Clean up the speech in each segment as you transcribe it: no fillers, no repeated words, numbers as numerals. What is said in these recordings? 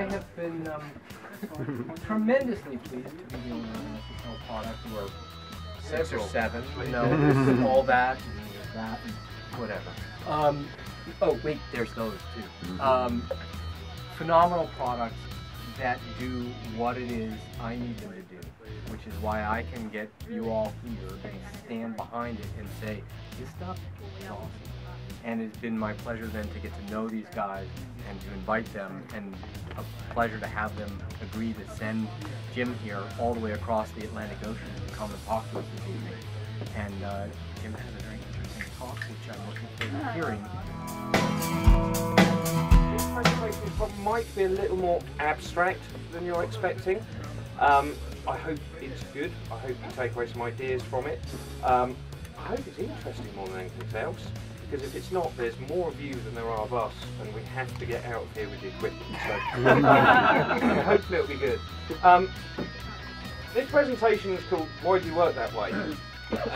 I have been tremendously pleased to be the owner of an SSL product. We're 6 or 7, with all that and that and whatever. Oh wait, there's those too. Phenomenal products that do what it is I need them to do, which is why I can get you all here and stand behind it and say, this stuff is awesome. And it's been my pleasure then to get to know these guys and to invite them, and a pleasure to have them agree to send Jim here all the way across the Atlantic Ocean to come and talk to us this evening. And Jim has a very interesting talk, which I'm looking forward to hearing. This presentation might be a little more abstract than you're expecting. I hope it's good. I hope you take away some ideas from it. I hope it's interesting more than anything else, because if it's not, there's more of you than there are of us, and we have to get out of here with the equipment. So hopefully it'll be good. This presentation is called "Why Do You Work That Way?" and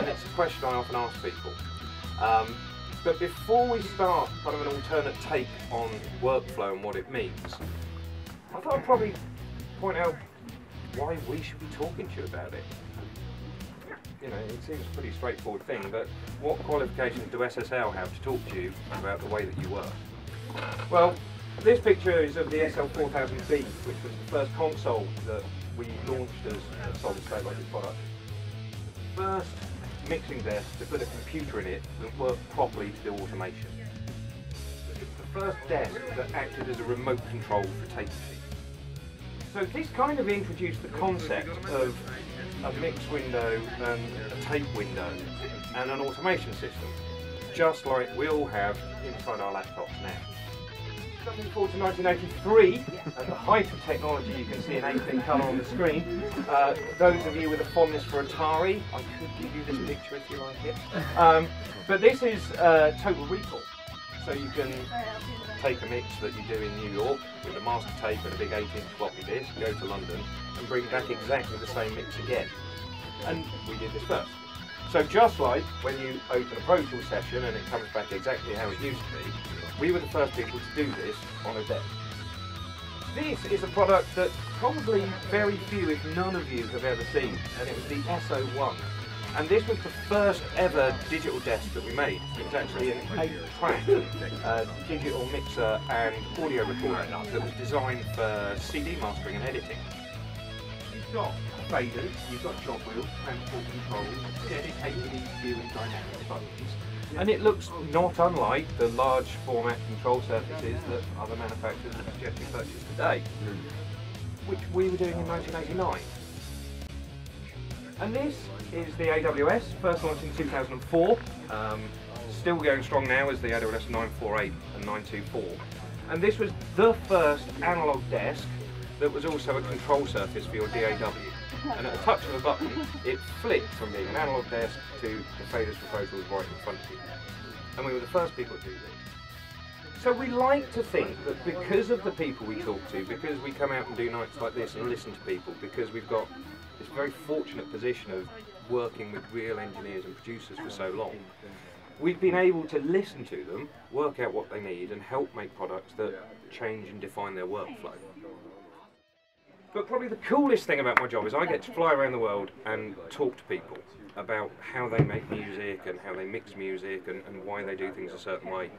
it's a question I often ask people. But before we start kind of an alternate take on workflow and what it means, I thought I'd probably point out why we should be talking to you about it. You know, it seems a pretty straightforward thing, but what qualifications do SSL have to talk to you about the way that you work? Well, this picture is of the SL4000B, which was the first console that we launched as a solid-state logic product. The first mixing desk to put a computer in it that worked properly to do automation. It was the first desk that acted as a remote control for tape machines. So this kind of introduced the concept of a mix window and a tape window and an automation system, just like we all have inside our laptops now. Jumping forward to 1983, at the height of technology, you can see an 8-bit colour on the screen. Those of you with a fondness for Atari, I could give you this picture if you like it. But this is Total Recall. So you can take a mix that you do in New York with a master tape and a big 8-inch floppy disk, go to London and bring back exactly the same mix again. And we did this first. So just like when you open a Pro Tools session and it comes back exactly how it used to be, we were the first people to do this on a desk. This is a product that probably very few, if none of you, have ever seen, and it was the SO1. And this was the first ever digital desk that we made. It was actually an 8-track digital mixer and audio recorder that was designed for CD mastering and editing. You've got faders, you've got jog wheels, transport controls, dedicated EQ and dynamic buttons. And it looks not unlike the large format control surfaces that other manufacturers would suggest you purchase today, which we were doing in 1989. And this is the AWS, first launched in 2004, still going strong now as the AWS 948 and 924. And this was the first analog desk that was also a control surface for your DAW. And at a touch of a button, it flipped from being an analog desk to the faders for Pro Tools right in front of you. And we were the first people to do this. So we like to think that because of the people we talk to, because we come out and do nights like this and listen to people, because we've got this very fortunate position of working with real engineers and producers for so long, we've been able to listen to them, work out what they need and help make products that change and define their workflow. But probably the coolest thing about my job is I get to fly around the world and talk to people about how they make music and how they mix music and why they do things a certain way.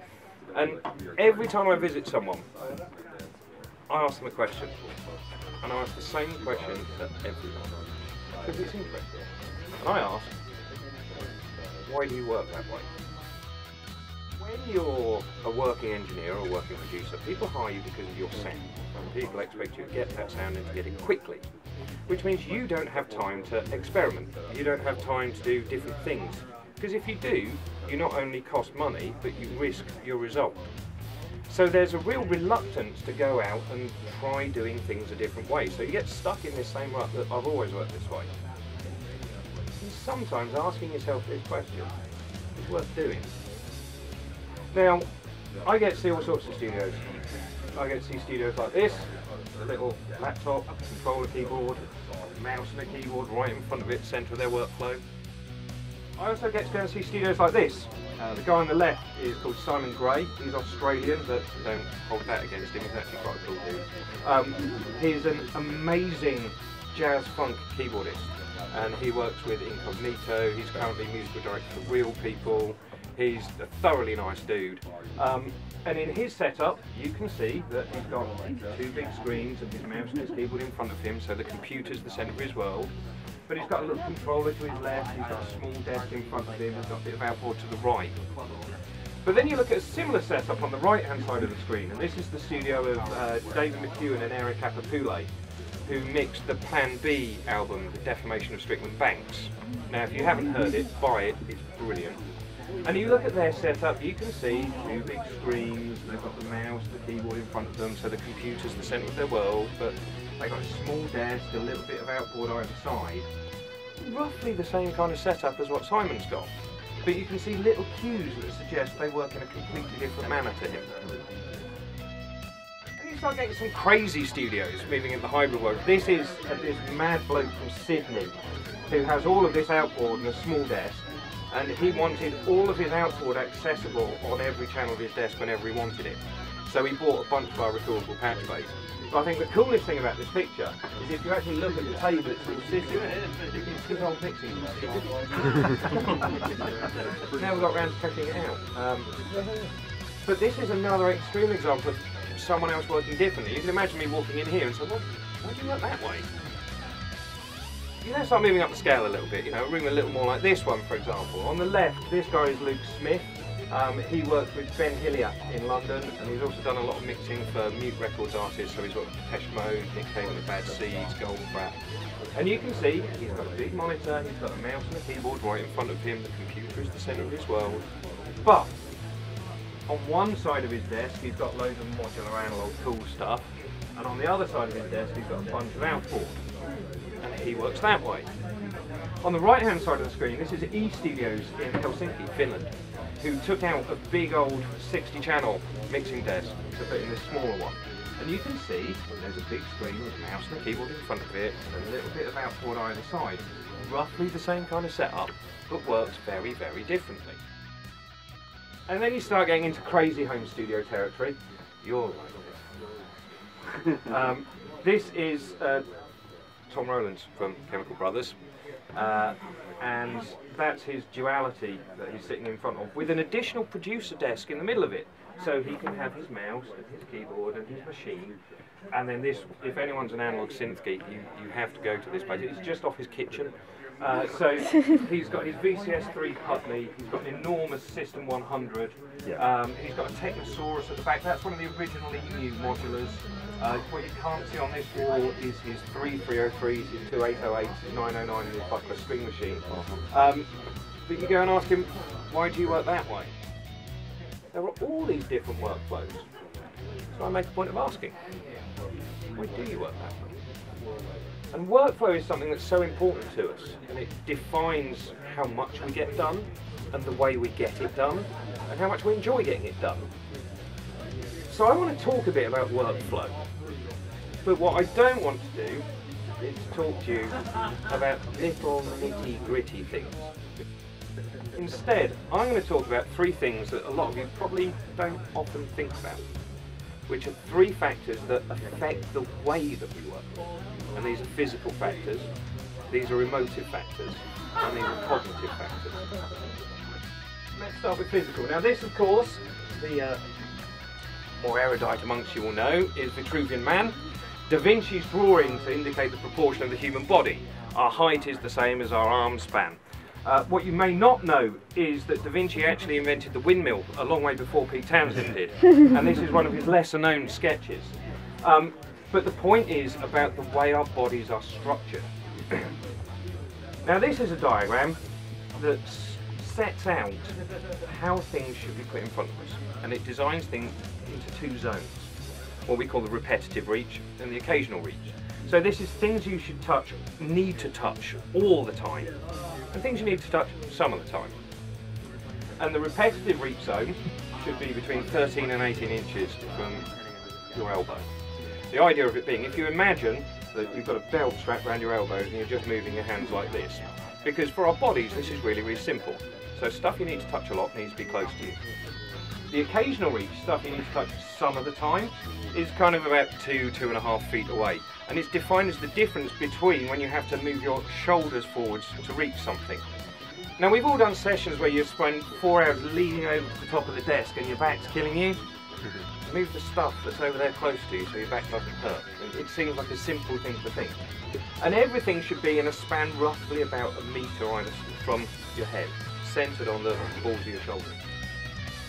And every time I visit someone, I ask them a question. And I ask the same question to everyone, because it's interesting. And I ask, why do you work that way? When you're a working engineer or a working producer, people hire you because of your sound. And people expect you to get that sound and to get it quickly, which means you don't have time to experiment. You don't have time to do different things. Because if you do, you not only cost money, but you risk your result. So there's a real reluctance to go out and try doing things a different way. So you get stuck in this same rut that I've always worked this way. And sometimes asking yourself this question is worth doing. Now, I get to see all sorts of studios. I get to see studios like this, a little laptop, controller keyboard, a mouse and a keyboard right in front of it, centre of their workflow. I also get to go and see studios like this, The guy on the left is called Simon Gray. He's Australian, but don't hold that against him. He's actually quite a cool dude. He's an amazing jazz funk keyboardist, and he works with Incognito. He's currently musical director for Real People. He's a thoroughly nice dude. And in his setup, you can see that he's got 2 big screens and his mouse and his keyboard in front of him, so the computer's the centre of his world. But he's got a little controller to his left, he's got a small desk in front of him, he's got a bit of outboard to the right. But then you look at a similar setup on the right-hand side of the screen, and this is the studio of David McEwen and Eric Apapule, who mixed the Plan B album, The Defamation of Strickland Banks. Now, if you haven't heard it, buy it, it's brilliant. And you look at their setup, you can see 2 big screens, they've got the mouse, the keyboard in front of them, so the computer's the centre of their world, but they've got a small desk, a little bit of outboard either side. Roughly the same kind of setup as what Simon's got, but you can see little cues that suggest they work in a completely different manner to him. And you start getting some crazy studios moving into the hybrid world. This is this mad bloke from Sydney who has all of this outboard and a small desk, and he wanted all of his outboard accessible on every channel of his desk whenever he wanted it. So he bought a bunch of our recordable patch bays. But I think the coolest thing about this picture is if you actually look at the table it's sitting it's his old mixing. Now we've got round to checking it out. But this is another extreme example of someone else working differently. You can imagine me walking in here and saying, well, why do you work that way? You then start moving up the scale a little bit, you know, a room a little more like this one, for example. On the left, this guy is Luke Smith. He works with Ben Hillier in London, and he's also done a lot of mixing for Mute Records artists, so he's worked with Depeche Mode, Nick Cave and the Bad Seeds, Goldfrapp. And you can see he's got a big monitor, he's got a mouse and a keyboard right in front of him, the computer is the centre of his world. But on one side of his desk he's got loads of modular analog tool stuff, and on the other side of his desk he's got a bunch of outboard. And he works that way. On the right hand side of the screen, this is E Studios in Helsinki, Finland, who took out a big old 60 channel mixing desk to put in this smaller one. And you can see there's a big screen with a mouse and a keyboard in front of it and a little bit of outboard either side. Roughly the same kind of setup, but works very, very differently. And then you start getting into crazy home studio territory. You're like this. This is Tom Rowlands from Chemical Brothers, and that's his duality that he's sitting in front of, with an additional producer desk in the middle of it, so he can have his mouse and his keyboard and his machine. And then this, if anyone's an analog synth geek, you have to go to this place. It's just off his kitchen. So he's got his VCS3 Putney, he's got an enormous System 100, yeah. He's got a Technosaurus at the back. That's one of the originally new modulars. What you can't see on this wall is his 3 303s, his 2 808s, his 909 and his Buckler string machine. But you go and ask him, why do you work that way? There are all these different workflows. So I make a point of asking, why do you work that way? And workflow is something that's so important to us, and it defines how much we get done, and the way we get it done, and how much we enjoy getting it done. So I want to talk a bit about workflow, but what I don't want to do is to talk to you about little nitty-gritty things. Instead, I'm going to talk about 3 things that a lot of you probably don't often think about, which are 3 factors that affect the way that we work. And these are physical factors, these are emotive factors, and these are cognitive factors. Let's start with physical. Now this, of course, the more erudite amongst you will know, is Vitruvian Man. Da Vinci's drawing to indicate the proportion of the human body. Our height is the same as our arm span. What you may not know is that Da Vinci actually invented the windmill a long way before Pete Townsend did, and this is one of his lesser known sketches. But the point is about the way our bodies are structured. Now this is a diagram that sets out how things should be put in front of us, and it designs things into 2 zones, what we call the repetitive reach and the occasional reach. So this is things you should touch, need to touch all the time, and things you need to touch some of the time. And the repetitive reach zone should be between 13 and 18 inches from your elbow. The idea of it being, if you imagine that you've got a belt strapped around your elbows and you're just moving your hands like this, because for our bodies this is really, really simple. So stuff you need to touch a lot needs to be close to you. The occasional reach, stuff you need to touch some of the time, is kind of about 2–2.5 feet away. And it's defined as the difference between when you have to move your shoulders forwards to reach something. Now we've all done sessions where you spend 4 hours leaning over to the top of the desk and your back's killing you. Move the stuff that's over there close to you so your back doesn't hurt. It seems like a simple thing to think. And everything should be in a span roughly about 1 metre either from your head, centred on the balls of your shoulders.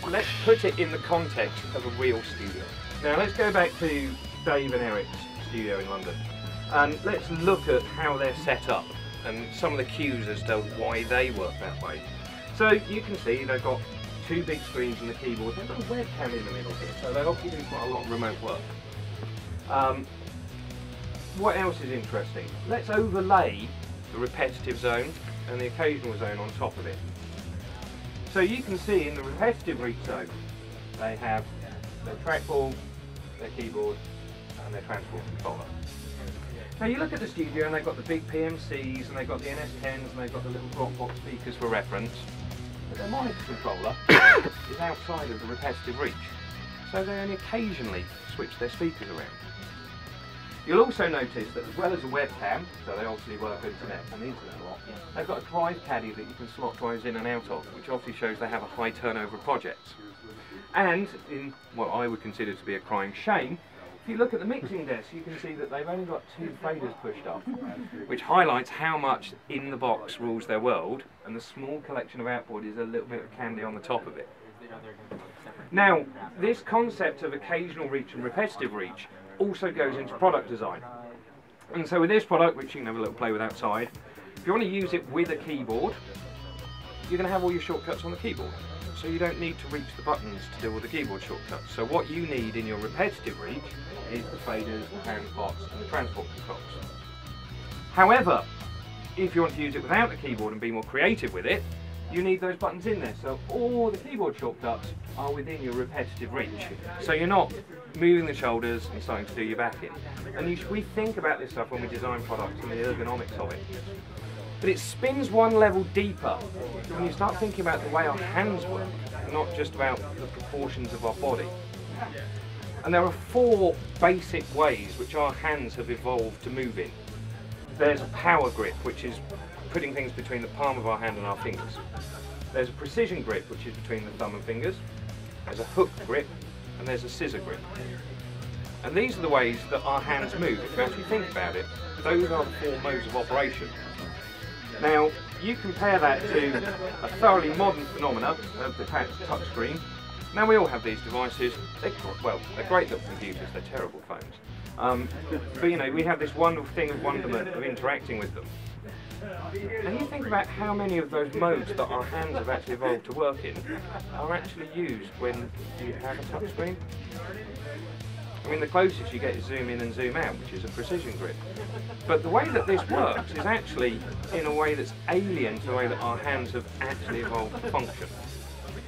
Let's put it in the context of a real studio. Now let's go back to Dave and Eric's studio in London and let's look at how they're set up and some of the cues as to why they work that way. So you can see they've got 2 big screens and the keyboard. They've got a webcam in the middle here, so they obviously do quite a lot of remote work. What else is interesting? Let's overlay the repetitive zone and the occasional zone on top of it. So you can see in the repetitive reach zone, they have their trackball, their keyboard, and their transport controller. Now you look at the studio and they've got the big PMCs and they've got the NS10s and they've got the little Dropbox speakers for reference. But their monitor controller is outside of the repetitive reach, so they only occasionally switch their speakers around. You'll also notice that as well as a webcam, so they obviously work internet and the internet a lot, they've got a drive caddy that you can slot drives in and out of, which obviously shows they have a high turnover of projects. And in what I would consider to be a crying shame, if you look at the mixing desk, you can see that they've only got 2 faders pushed up, which highlights how much in the box rules their world, and the small collection of outboard is a little bit of candy on the top of it. Now, this concept of occasional reach and repetitive reach also goes into product design. And so with this product, which you can have a little play with outside, if you want to use it with a keyboard, you're going to have all your shortcuts on the keyboard. So you don't need to reach the buttons to do all the keyboard shortcuts. So what you need in your repetitive reach is the faders, the hand pots, and the transport controls. However, if you want to use it without the keyboard and be more creative with it, you need those buttons in there. So all the keyboard shortcuts are within your repetitive reach. So you're not moving the shoulders and starting to do your back in. And we think about this stuff when we design products and the ergonomics of it. But it spins one level deeper when you start thinking about the way our hands work, not just about the proportions of our body. And there are 4 basic ways which our hands have evolved to move in. There's a power grip, which is putting things between the palm of our hand and our fingers. There's a precision grip, which is between the thumb and fingers. There's a hook grip, and there's a scissor grip. And these are the ways that our hands move. If you actually think about it, those are the 4 modes of operation. Now, you compare that to a thoroughly modern phenomena of the touch screen. Now we all have these devices. They're great little computers. They're terrible phones. But you know, we have this wonderful thing of wonderment of interacting with them. And you think about how many of those modes that our hands have actually evolved to work in are actually used when you have a touch screen. I mean, the closest you get is zoom in and zoom out, which is a precision grip. But the way that this works is actually in a way that's alien to the way that our hands have actually evolved to function.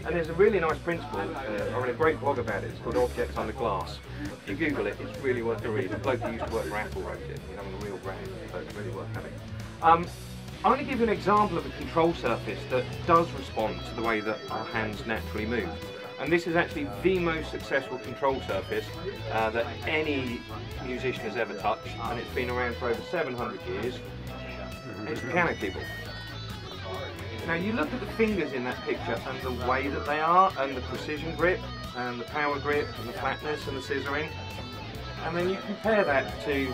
And there's a really nice principle, I read a great blog about it, it's called Objects Under Glass. If you Google it, it's really worth a read. A bloke who used to work for Apple wrote it, he's having a real brand, so it's really worth having. I'm going to give you an example of a control surface that does respond to the way that our hands naturally move. And this is actually the most successful control surface that any musician has ever touched, and it's been around for over 700 years. It's the piano keyboard. Now you look at the fingers in that picture and the way that they are, and the precision grip, and the power grip, and the flatness, and the scissoring, and then you compare that to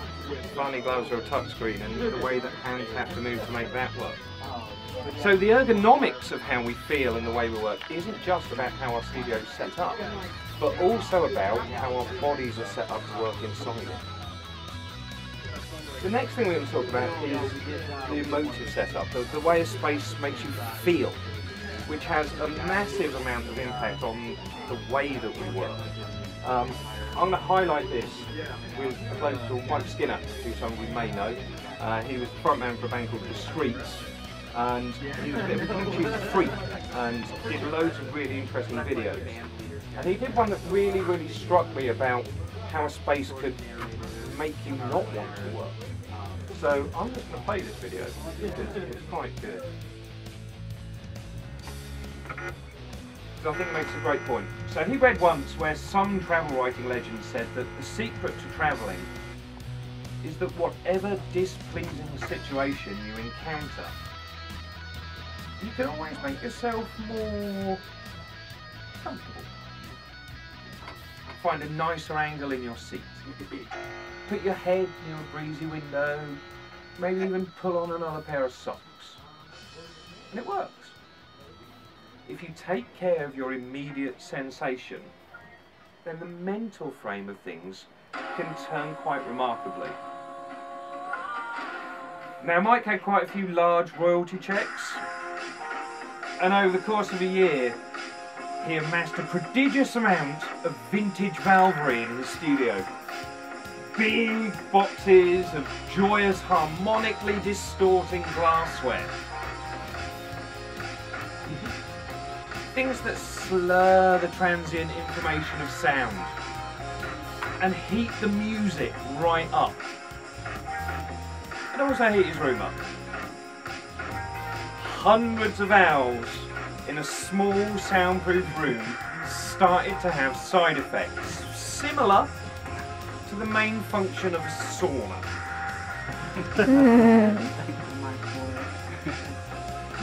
flannel gloves or a touchscreen and the way that hands have to move to make that work. So the ergonomics of how we feel and the way we work isn't just about how our studio is set up, but also about how our bodies are set up to work inside it. The next thing we're going to talk about is the emotive setup, the way a space makes you feel, which has a massive amount of impact on the way that we work. I'm going to highlight this with a bloke called Mike Skinner, who some of you may know. He was the frontman for a band called The Streets, and he was a bit of a computer freak and did loads of really interesting videos. And he did one that really struck me about how a space could make you not want to work. So I'm just going to play this video because it's quite good. because I think it makes a great point. So he read once where some travel writing legend said that the secret to travelling is that whatever displeasing situation you encounter, you can always make yourself more comfortable. Find a nicer angle in your seat. Put your head near a breezy window, maybe even pull on another pair of socks. And it works. If you take care of your immediate sensation, then the mental frame of things can turn quite remarkably. Now, Mike had quite a few large royalty checks, and over the course of a year, he amassed a prodigious amount of vintage Valvery in his studio. Big boxes of joyous, harmonically distorting glassware. Things that slur the transient information of sound and heat the music right up. And also heat his room up. Hundreds of owls in a small soundproof room started to have side effects similar to the main function of a sauna.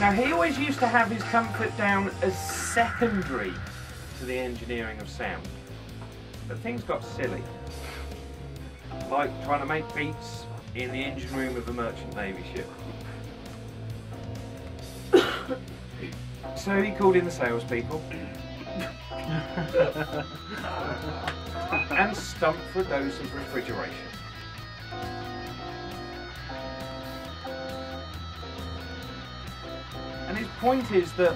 Now, he always used to have his comfort down as secondary to the engineering of sound, but things got silly, like trying to make beats in the engine room of a merchant navy ship. So he called in the salespeople and stumped for a dose of refrigeration. And his point is that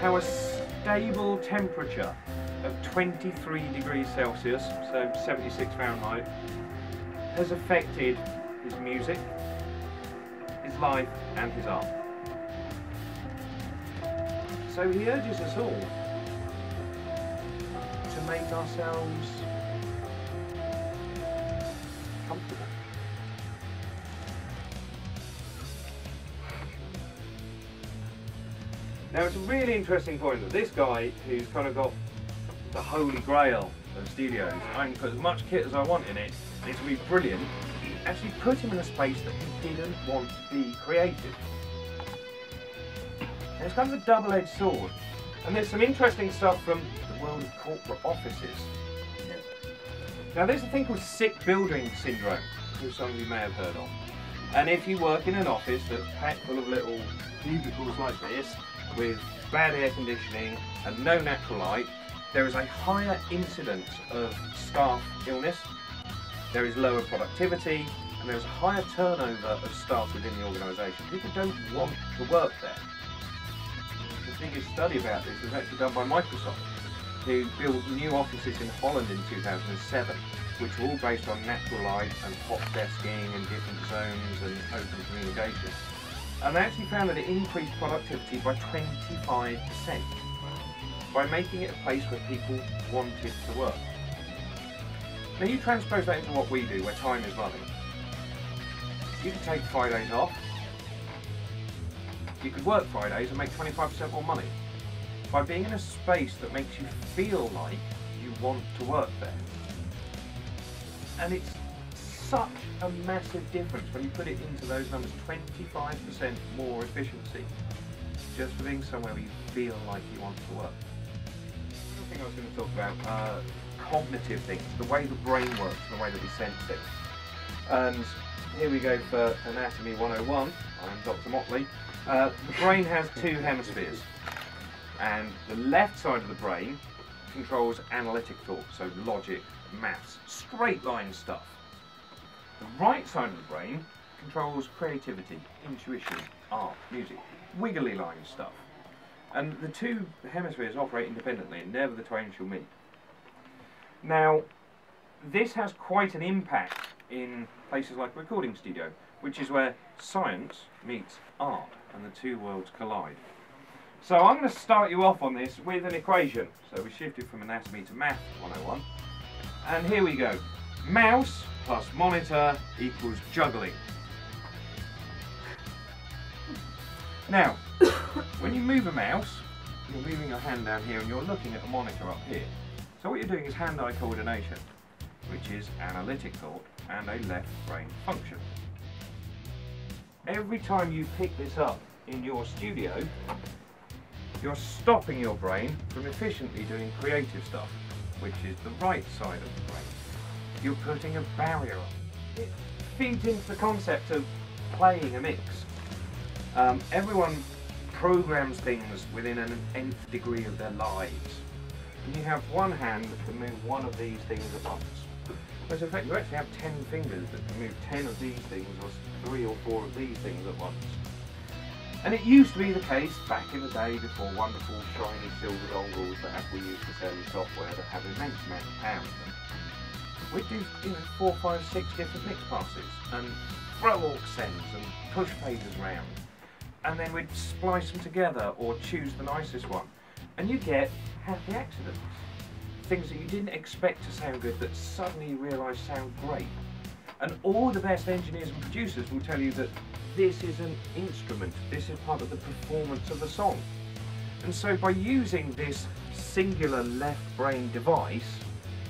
how a stable temperature of 23 degrees Celsius, so 76 Fahrenheit, has affected his music, his life and his art. So he urges us all to make ourselves comfortable. Now, it's a really interesting point that this guy, who's kind of got the holy grail of studios, I can put as much kit as I want in it, and it's going to be brilliant, actually put him in a space that he didn't want to be creative. And it's kind of a double-edged sword. And there's some interesting stuff from the world of corporate offices. Now, there's a thing called sick building syndrome, which some of you may have heard of. And if you work in an office that's packed full of little cubicles like this, with bad air conditioning and no natural light, there is a higher incidence of staff illness, there is lower productivity, and there is a higher turnover of staff within the organisation. People don't want to work there. The biggest study about this was actually done by Microsoft, who built new offices in Holland in 2007, which were all based on natural light and hot desking and different zones and open communication. And they actually found that it increased productivity by 25% by making it a place where people wanted to work. Now, you transpose that into what we do, where time is money. You could take Fridays off. You could work Fridays and make 25% more money by being in a space that makes you feel like you want to work there. And it's such a massive difference when you put it into those numbers, 25% more efficiency, just for being somewhere where you feel like you want to work. Another thing I was going to talk about, cognitive things, the way the brain works, the way that we sense things. And here we go for Anatomy 101, I'm Dr. Motley. The brain has two hemispheres, and the left side of the brain controls analytic thought, so logic, maths, straight line stuff. The right side of the brain controls creativity, intuition, art, music, wiggly line stuff. And the two hemispheres operate independently and never the twain shall meet. Now, this has quite an impact in places like a recording studio, which is where science meets art and the two worlds collide. So I'm going to start you off on this with an equation. So we shifted from anatomy to math 101. And here we go. Mouse plus monitor equals juggling. Now, when you move a mouse, you're moving your hand down here and you're looking at a monitor up here. So what you're doing is hand-eye coordination, which is analytic thought and a left brain function. Every time you pick this up in your studio, you're stopping your brain from efficiently doing creative stuff, which is the right side of the brain. You're putting a barrier on. It feeds into the concept of playing a mix. Everyone programs things within an nth degree of their lives. And you have one hand that can move one of these things at once. Whereas in fact you actually have 10 fingers that can move 10 of these things or 3 or 4 of these things at once. And it used to be the case back in the day before wonderful shiny silver dongles that we used to sell in software that have immense amount of power in them. We'd do 4, 5, 6 different mix passes and throw aux sends and push faders around. And then we'd splice them together or choose the nicest one. And you get happy accidents. Things that you didn't expect to sound good that suddenly you realise sound great. And all the best engineers and producers will tell you that this is an instrument, this is part of the performance of the song. And so by using this singular left brain device,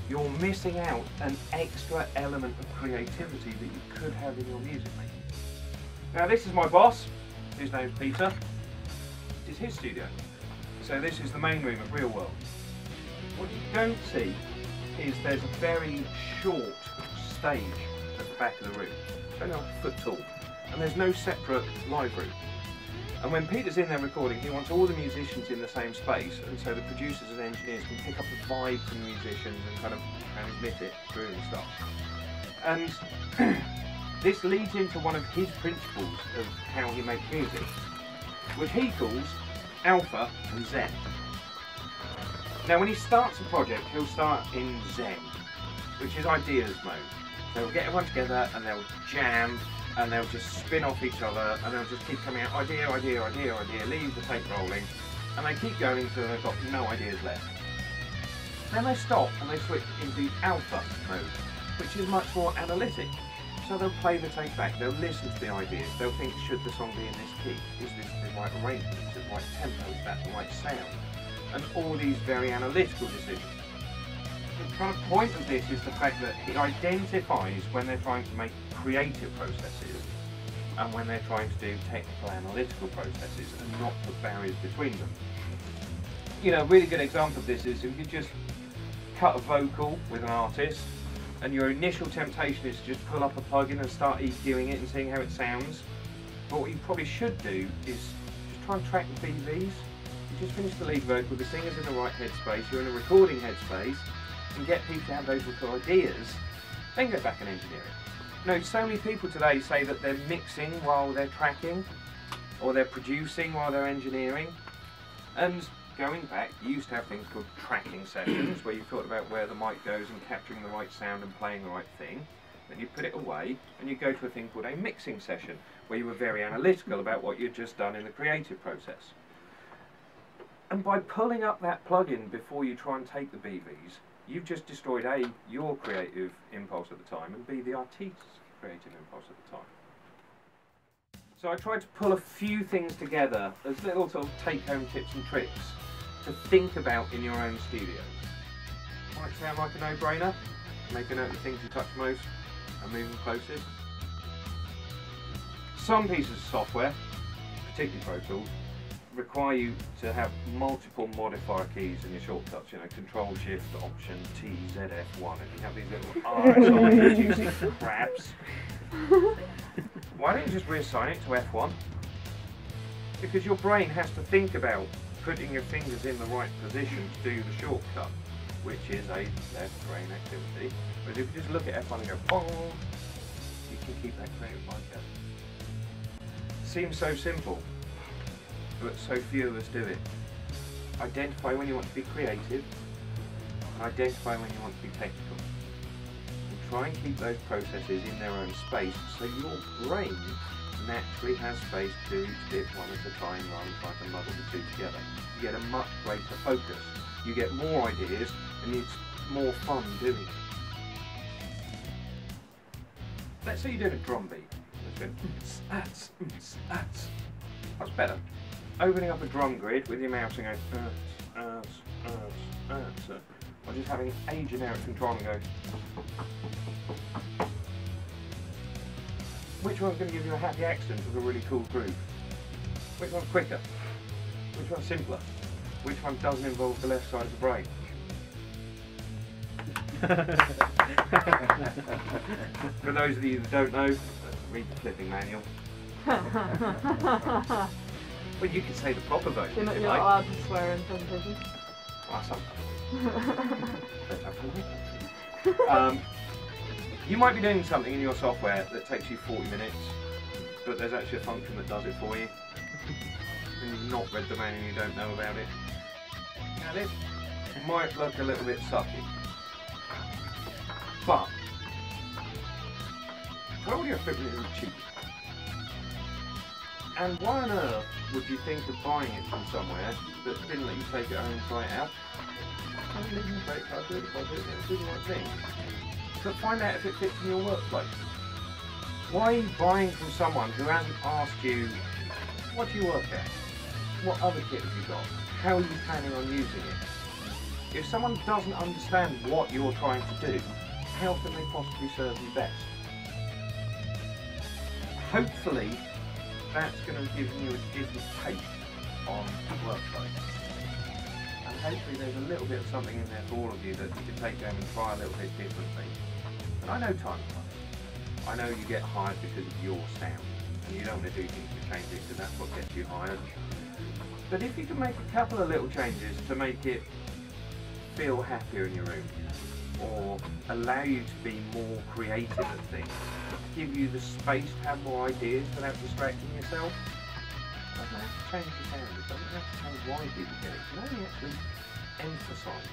you're missing out an extra element of creativity that you could have in your music making. Now this is my boss, his name's Peter. This is his studio. So this is the main room of Real World. What you don't see is there's a very short stage at the back of the room. It's only like a foot tall. And there's no separate live room. And when Peter's in there recording, he wants all the musicians in the same space, and so the producers and engineers can pick up the vibe from the musicians and kind of transmit it through and stuff. And this leads into one of his principles of how he makes music, which he calls Alpha and Zen. Now when he starts a project, he'll start in Zen, which is ideas mode. They'll get everyone together and they'll jam, and they'll just spin off each other, and they'll just keep coming out, idea, idea, idea, idea, leave the tape rolling, and they keep going until they've got no ideas left. Then they stop and they switch into alpha mode, which is much more analytic. So they'll play the tape back, they'll listen to the ideas, they'll think, should the song be in this key? Is this the right arrangement? Is it the right tempo? Is that the right sound? And all these very analytical decisions. The kind of point of this is the fact that it identifies when they're trying to make creative processes and when they're trying to do technical analytical processes and not put barriers between them. You know, a really good example of this is if you just cut a vocal with an artist and your initial temptation is to just pull up a plugin and start EQing it and seeing how it sounds. But what you probably should do is just try and track the BVs. You just finish the lead vocal, the singer's in the right headspace, you're in a recording headspace, and get people to have those little ideas, then go back and engineer it. No, so many people today say that they're mixing while they're tracking, or they're producing while they're engineering. And going back, you used to have things called tracking sessions, where you thought about where the mic goes and capturing the right sound and playing the right thing. Then you put it away, and you go to a thing called a mixing session, where you were very analytical about what you'd just done in the creative process. And by pulling up that plugin before you try and take the BVs, you've just destroyed A, your creative impulse at the time, and B, the artist's creative impulse at the time. So I tried to pull a few things together as little sort of take-home tips and tricks to think about in your own studios. Might sound like a no-brainer. Make a note of the things you touch most and move them closest. Some pieces of software, particularly Pro Tools, require you to have multiple modifier keys in your shortcuts, you know, Control Shift Option T Z F1, and you have these little RSI crabs. Why don't you just reassign it to F1? Because your brain has to think about putting your fingers in the right position to do the shortcut, which is a left brain activity. Whereas if you just look at F1 and go bong, you can keep that creative like that. Seems so simple, but so few of us do it. Identify when you want to be creative, and identify when you want to be technical. And try and keep those processes in their own space so your brain naturally has space to do each bit one at a time rather than trying to muddle the two together. You get a much greater focus. You get more ideas and it's more fun doing it. Let's say you're doing a drum beat. That's better. opening up a drum grid with your mouse and going, or just having a generic control and go, which one's going to give you a happy accent with a really cool groove? Which one's quicker? Which one's simpler? Which one doesn't involve the left side of the brain? For those of you that don't know, read the flipping manual. Well, you can say the proper version. You're not allowed to swear in presentations. Well, sometimes. You might be doing something in your software that takes you 40 minutes, but there's actually a function that does it for you. And you've not read the manual and you don't know about it. Now this might look a little bit sucky, but all your equipment isn't cheap. And why on earth would you think of buying it from somewhere that didn't let you take it home and try it out? I'll do it, do the right thing. But find out if it fits in your workplace. Why are you buying from someone who hasn't asked you, what do you work at? What other kit have you got? How are you planning on using it? If someone doesn't understand what you're trying to do, how can they possibly serve you best? Hopefully, that's going to give you a different take on the workplace. And hopefully there's a little bit of something in there for all of you that you can take down and try a little bit differently. And I know time flies. I know you get hired because of your sound, and you don't want to do things to change it because that's what gets you hired. But if you can make a couple of little changes to make it feel happier in your room, or allow you to be more creative at things, give you the space to have more ideas without distracting yourself, it doesn't have to change the sound, it doesn't have to change why people get it, it can only actually emphasise